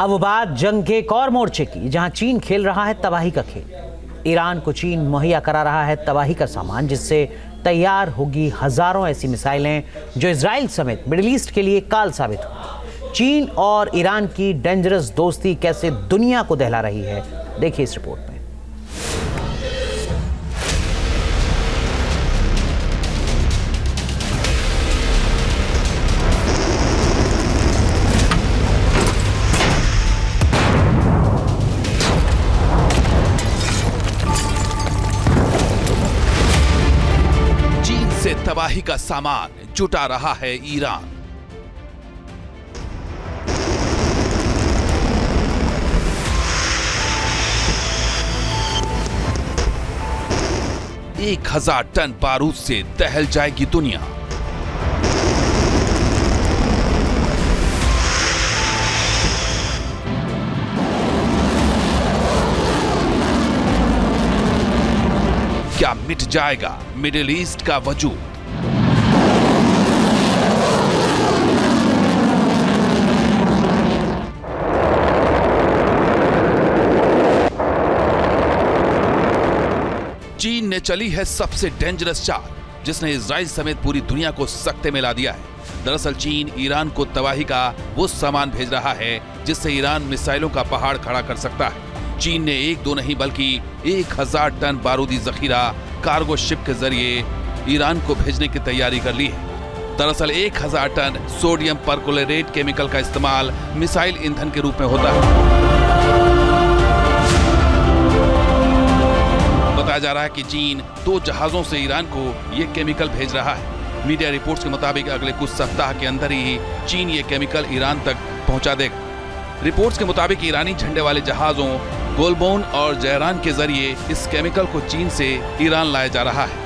अब बात जंग के एक और मोर्चे की, जहां चीन खेल रहा है तबाही का खेल। ईरान को चीन मुहैया करा रहा है तबाही का सामान, जिससे तैयार होगी हजारों ऐसी मिसाइलें जो इजराइल समेत मिडिल ईस्ट के लिए काल साबित होंगी। चीन और ईरान की डेंजरस दोस्ती कैसे दुनिया को दहला रही है, देखिए इस रिपोर्ट में। से तबाही का सामान जुटा रहा है ईरान। एक 1000 टन बारूद से दहल जाएगी दुनिया। क्या मिट जाएगा मिडिल ईस्ट का वजूद? चीन ने चली है सबसे डेंजरस चाल, जिसने इजराइल समेत पूरी दुनिया को सकते में ला दिया है। दरअसल चीन ईरान को तबाही का वो सामान भेज रहा है जिससे ईरान मिसाइलों का पहाड़ खड़ा कर सकता है। चीन ने एक दो नहीं बल्कि 1000 टन बारूदी जखीरा कार्गो शिप के जरिए ईरान को भेजने की तैयारी कर ली है। दरअसल 1000 टन सोडियम परक्लोरेट केमिकल का इस्तेमाल मिसाइल ईंधन के रूप में होता है। बताया जा रहा है कि चीन 2 जहाजों से ईरान को यह केमिकल भेज रहा है। मीडिया रिपोर्ट्स के मुताबिक अगले कुछ सप्ताह के अंदर ही चीन ये केमिकल ईरान तक पहुंचा देगा। रिपोर्ट्स के मुताबिक ईरानी झंडे वाले जहाजों गोलबोन और जयरान के जरिए इस केमिकल को चीन से ईरान लाया जा रहा है।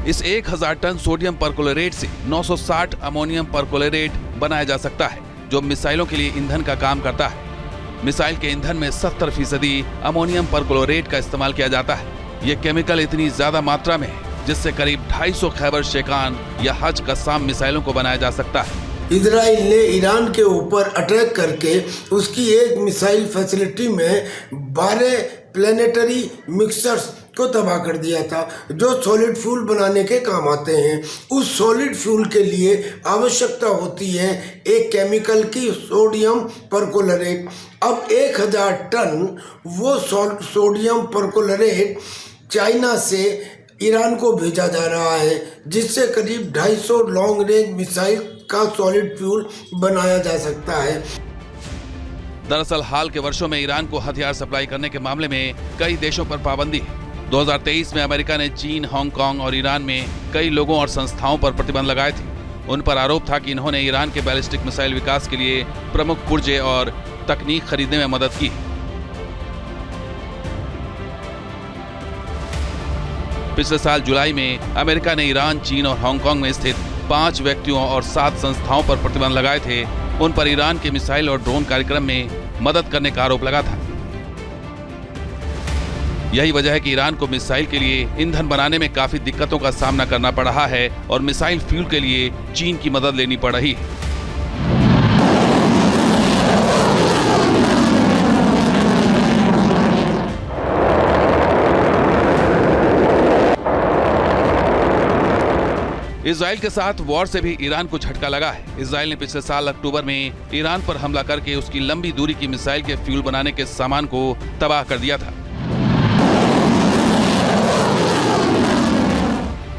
इस 1000 टन सोडियम परक्लोरेट से 960 अमोनियम परक्लोरेट बनाया जा सकता है, जो मिसाइलों के लिए ईंधन का काम करता है। मिसाइल के ईंधन में 70% अमोनियम परक्लोरेट का इस्तेमाल किया जाता है। यह केमिकल इतनी ज्यादा मात्रा में है जिससे करीब 250 खैबर शेकान या हज कस्साम मिसाइलों को बनाया जा सकता है। इजराइल ने ईरान के ऊपर अटैक करके उसकी एक मिसाइल फैसिलिटी में 12 प्लेनेटरी मिक्सर्स को तबाह कर दिया था, जो सॉलिड फ्यूल बनाने के काम आते हैं। उस सॉलिड फ्यूल के लिए आवश्यकता होती है एक केमिकल की, सोडियम परक्लोरेट। अब 1000 टन वो सोडियम परक्लोरेट चाइना से ईरान को भेजा जा रहा है, जिससे करीब 250 लॉन्ग रेंज मिसाइल का सॉलिड फ्यूल बनाया जा सकता है। दरअसल हाल के वर्षों में ईरान को हथियार सप्लाई करने के मामले में कई देशों पर पाबंदी है। 2023 में अमेरिका ने चीन, हांगकांग और ईरान में कई लोगों और संस्थाओं पर प्रतिबंध लगाए थे। उन पर आरोप था कि इन्होंने ईरान के बैलिस्टिक मिसाइल विकास के लिए प्रमुख पुर्जे और तकनीक खरीदने में मदद की। पिछले साल जुलाई में अमेरिका ने ईरान, चीन और हांगकांग में स्थित 5 व्यक्तियों और 7 संस्थाओं पर प्रतिबंध लगाए थे। उन पर ईरान के मिसाइल और ड्रोन कार्यक्रम में मदद करने का आरोप लगा था। यही वजह है कि ईरान को मिसाइल के लिए ईंधन बनाने में काफी दिक्कतों का सामना करना पड़ रहा है और मिसाइल फ्यूल के लिए चीन की मदद लेनी पड़ रही है। इजराइल के साथ वॉर से भी ईरान को झटका लगा है। इजराइल ने पिछले साल अक्टूबर में ईरान पर हमला करके उसकी लंबी दूरी की मिसाइल के फ्यूल बनाने के सामान को तबाह कर दिया था।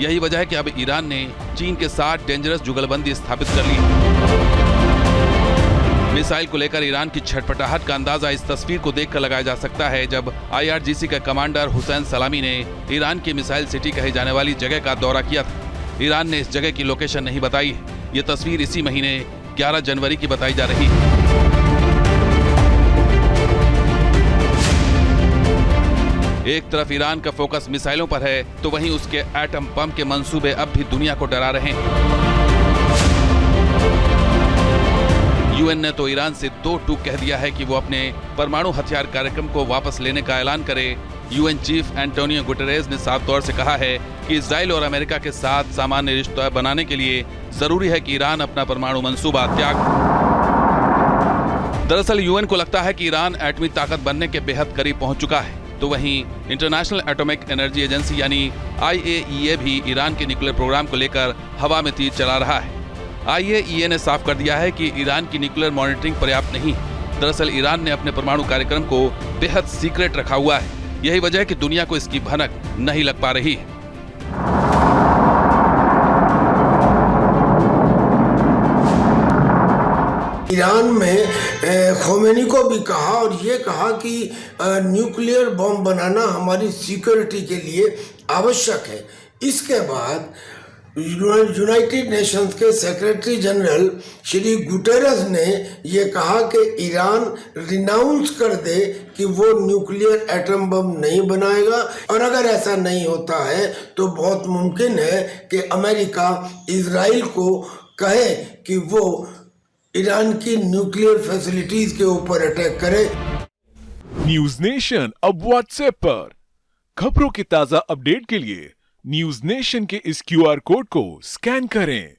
यही वजह है कि अब ईरान ने चीन के साथ डेंजरस जुगलबंदी स्थापित कर ली। मिसाइल को लेकर ईरान की छटपटाहट का अंदाजा इस तस्वीर को देखकर लगाया जा सकता है, जब IRGC के कमांडर हुसैन सलामी ने ईरान की मिसाइल सिटी कही जाने वाली जगह का दौरा किया था। ईरान ने इस जगह की लोकेशन नहीं बताई है। ये तस्वीर इसी महीने 11 जनवरी की बताई जा रही है। एक तरफ ईरान का फोकस मिसाइलों पर है, तो वहीं उसके एटम बम के मंसूबे अब भी दुनिया को डरा रहे हैं। यूएन ने तो ईरान से 2 टूक कह दिया है कि वो अपने परमाणु हथियार कार्यक्रम को वापस लेने का ऐलान करे यूएन चीफ एंटोनियो गुटेरेस ने साफ तौर से कहा है कि इजराइल और अमेरिका के साथ सामान्य रिश्ता बनाने के लिए जरूरी है कि ईरान अपना परमाणु मंसूबा त्याग। दरअसल यूएन को लगता है कि ईरान एटमी ताकत बनने के बेहद करीब पहुंच चुका है, तो वहीं इंटरनेशनल एटॉमिक एनर्जी एजेंसी यानी IAEA भी ईरान के न्यूक्लियर प्रोग्राम को लेकर हवा में तीर चला रहा है। IAEA ने साफ कर दिया है कि ईरान की न्यूक्लियर मॉनिटरिंग पर्याप्त नहीं है। दरअसल ईरान ने अपने परमाणु कार्यक्रम को बेहद सीक्रेट रखा हुआ है। यही वजह है कि दुनिया को इसकी भनक नहीं लग पा रही है। ईरान में खोमेनी को भी कहा और ये कहा कि न्यूक्लियर बम बनाना हमारी सिक्योरिटी के लिए आवश्यक है। इसके बाद यूनाइटेड नेशंस के सेक्रेटरी जनरल श्री गुटेरस ने ये कहा कि ईरान रिनाउंस कर दे कि वो न्यूक्लियर एटम बम नहीं बनाएगा, और अगर ऐसा नहीं होता है तो बहुत मुमकिन है कि अमेरिका इजराइल को कहे कि वो ईरान की न्यूक्लियर फैसिलिटीज के ऊपर अटैक करे। न्यूज नेशन अब व्हाट्सएप पर खबरों के ताजा अपडेट के लिए न्यूज नेशन के इस QR कोड को स्कैन करें।